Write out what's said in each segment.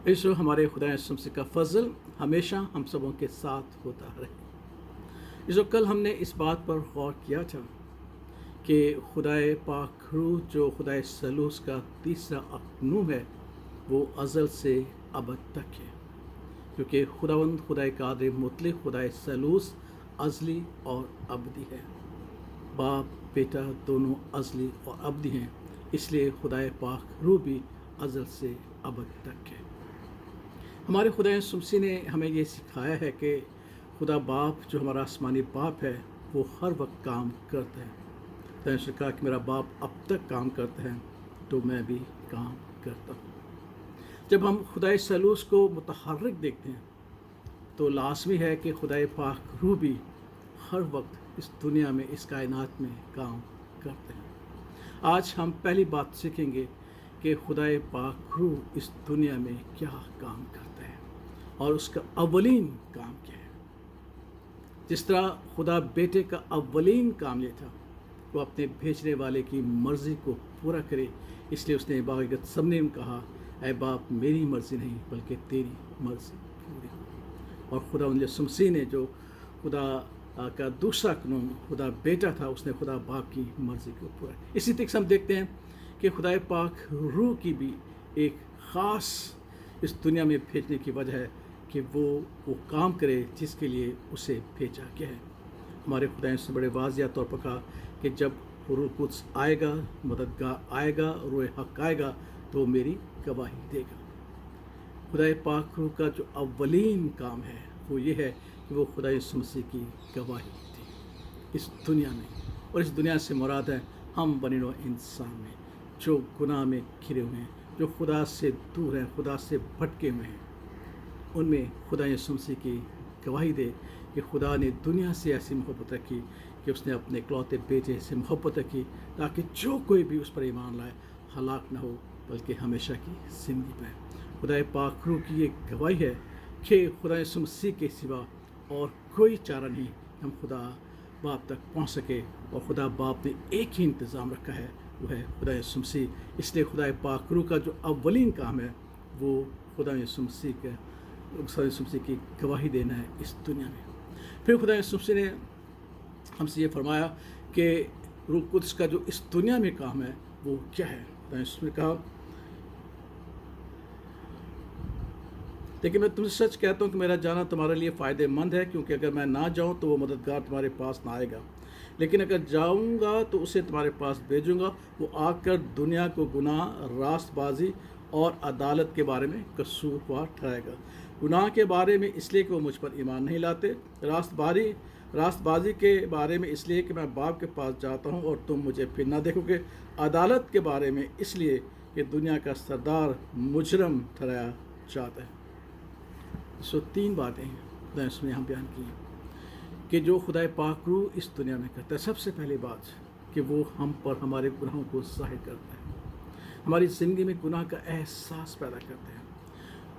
ایسو ہمارے خدا یسوع مسیح کا فضل ہمیشہ ہم سبوں کے ساتھ ہوتا رہے۔ ایسو کل ہم نے اس بات پر غور کیا تھا کہ خدائے پاک روح جو خدائے سلوس کا تیسرا اقنوم ہے وہ ازل سے ابد تک ہے، کیونکہ خداوند خدائے قادر مطلق خدائے سلوس ازلی اور ابدی ہے۔ باپ بیٹا دونوں ازلی اور ابدی ہیں، اس لیے خدائے پاک روح بھی ازل سے ابد تک ہے۔ ہمارے خدا یسوع مسیح نے ہمیں یہ سکھایا ہے کہ خدا باپ جو ہمارا آسمانی باپ ہے وہ ہر وقت کام کرتا ہے۔ خدا نے کہا کہ میرا باپ اب تک کام کرتا ہے تو میں بھی کام کرتا ہوں۔ جب ہم خدائے سلوس کو متحرک دیکھتے ہیں تو لازمی ہے کہ خدائے پاک روح بھی ہر وقت اس دنیا میں اس کائنات میں کام کرتے ہیں۔ آج ہم پہلی بات سیکھیں گے کہ خدائے پاک روح اس دنیا میں کیا کام کرتا ہے اور اس کا اولین کام کیا ہے۔ جس طرح خدا بیٹے کا اولین کام یہ تھا وہ اپنے بھیجنے والے کی مرضی کو پورا کرے، اس لیے اس نے باغ گتسمنے میں کہا اے باپ میری مرضی نہیں بلکہ تیری مرضی پوری ہو۔ اور خدا یسوع مسیح نے جو خدا کا دوسرا قانون خدا بیٹا تھا اس نے خدا باپ کی مرضی کو پورا کیا۔ اسی طرح سے ہم دیکھتے ہیں کہ خدائے پاک روح کی بھی ایک خاص اس دنیا میں بھیجنے کی وجہ ہے کہ وہ کام کرے جس کے لیے اسے بھیجا گیا ہے۔ ہمارے خدا سے بڑے واضح طور پر کہا کہ جب روح القدس آئے گا، مددگار آئے گا، روح حق آئے گا تو وہ میری گواہی دے گا۔ خدائے پاک روح کا جو اولین کام ہے وہ یہ ہے کہ وہ خدا یسوع مسیح کی گواہی دے اس دنیا میں، اور اس دنیا سے مراد ہے ہم بنی نوع انسان میں جو گناہ میں گھرے ہوئے ہیں، جو خدا سے دور ہیں، خدا سے بھٹکے ہوئے ہیں، ان میں خدا یسوع مسیح کی گواہی دے کہ خدا نے دنیا سے ایسی محبت رکھی کہ اس نے اپنے اکلوتے بیٹے سے محبت رکھی تاکہ جو کوئی بھی اس پر ایمان لائے ہلاک نہ ہو بلکہ ہمیشہ کی زندگی پائے۔ خدا پاک روح کی یہ گواہی ہے کہ خدا یسوع مسیح کے سوا اور کوئی چارہ نہیں کہ ہم خدا باپ تک پہنچ سکے، اور خدا باپ نے ایک ہی انتظام رکھا ہے وہ ہے خدا یسوع مسیح۔ اس لیے خدا پاک روح کا جو اولین کام ہے وہ خدا یسوع مسیح کی گواہی دینا ہے اس دنیا میں۔ پھر خدا یسوع مسیح نے ہم سے یہ فرمایا کہ روح القدس کا جو اس دنیا میں کام ہے وہ کیا ہے۔ خدا یسوع نے کہا لیکن میں تم سے سچ کہتا ہوں کہ میرا جانا تمہارے لیے فائدہ مند ہے، کیونکہ اگر میں نہ جاؤں تو وہ مددگار تمہارے پاس نہ آئے گا، لیکن اگر جاؤں گا تو اسے تمہارے پاس بھیجوں گا۔ وہ آ کر دنیا کو گناہ، راست بازی اور عدالت کے بارے میں قصوروار ٹھہرائے گا۔ گناہ کے بارے میں اس لیے کہ وہ مجھ پر ایمان نہیں لاتے، راست بازی کے بارے میں اس لیے کہ میں باپ کے پاس جاتا ہوں اور تم مجھے پھر نہ دیکھو گے، عدالت کے بارے میں اس لیے کہ دنیا کا سردار مجرم ٹھہرایا جاتا ہے۔ سو تین باتیں خدا اس نے ہم بیان کی کہ جو خدا پاک روح اس دنیا میں کرتا ہے۔ سب سے پہلی بات کہ وہ ہم پر ہمارے گناہوں کو ظاہر کرتا ہے، ہماری زندگی میں گناہ کا احساس پیدا کرتا ہے۔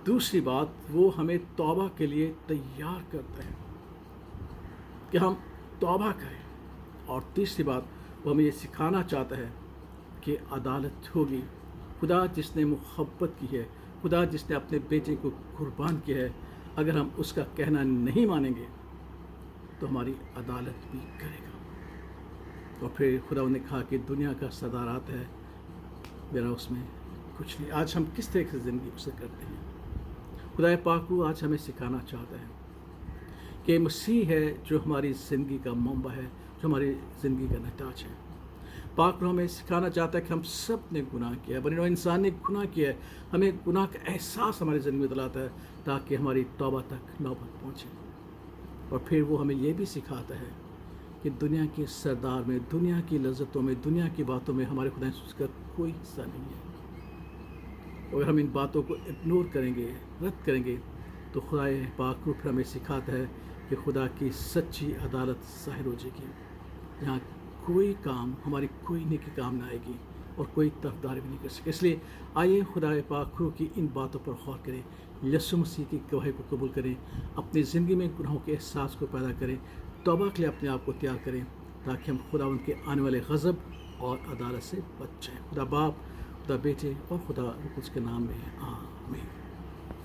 دوسری بات وہ ہمیں توبہ کے لیے تیار کرتا ہے کہ ہم توبہ کریں، اور تیسری بات وہ ہمیں یہ سکھانا چاہتا ہے کہ عدالت ہوگی۔ خدا جس نے محبت کی ہے، خدا جس نے اپنے بیٹے کو قربان کیا ہے، اگر ہم اس کا کہنا نہیں مانیں گے تو ہماری عدالت بھی کرے گا۔ اور پھر خدا نے کہا کہ دنیا کا صدارات ہے، میرا اس میں کچھ نہیں۔ آج ہم کس طرح سے زندگی اسے کرتے ہیں؟ خدا پاک کو آج ہمیں سکھانا چاہتا ہے کہ مسیح ہے جو ہماری زندگی کا منبع ہے، جو ہماری زندگی کا نتاج ہے۔ پاک روح ہمیں سکھانا چاہتا ہے کہ ہم سب نے گناہ کیا ہے، بنی نوع انسان نے گناہ کیا ہے۔ ہمیں گناہ کا احساس ہماری زندگی میں دلاتا ہے تاکہ ہماری توبہ تک نوبت پہنچے۔ اور پھر وہ ہمیں یہ بھی سکھاتا ہے کہ دنیا کے سردار میں، دنیا کی لذتوں میں، دنیا کی باتوں میں ہمارے خدا یسوع کا کوئی حصہ نہیں ہے۔ اگر ہم ان باتوں کو اگنور کریں گے، رد کریں گے، تو خدا پاک روح پھر ہمیں سکھاتا ہے کہ خدا کی سچی عدالت ظاہر ہو جائے گی۔ یہاں کوئی کام، ہماری کوئی نیکی کام نہ آئے گی اور کوئی طرفداری بھی نہیں کر سکے۔ اس لیے آئیے خدا پاک روح کی ان باتوں پر غور کریں، یسوع مسیح کی گواہی کو قبول کریں، اپنی زندگی میں گناہوں کے احساس کو پیدا کریں، توبہ کے لیے اپنے آپ کو تیار کریں تاکہ ہم خدا ان کے آنے والے غضب اور عدالت سے بچ جائیں۔ خدا باپ، خدا بیٹے اور خدا روح القدس کے نام میں آمین۔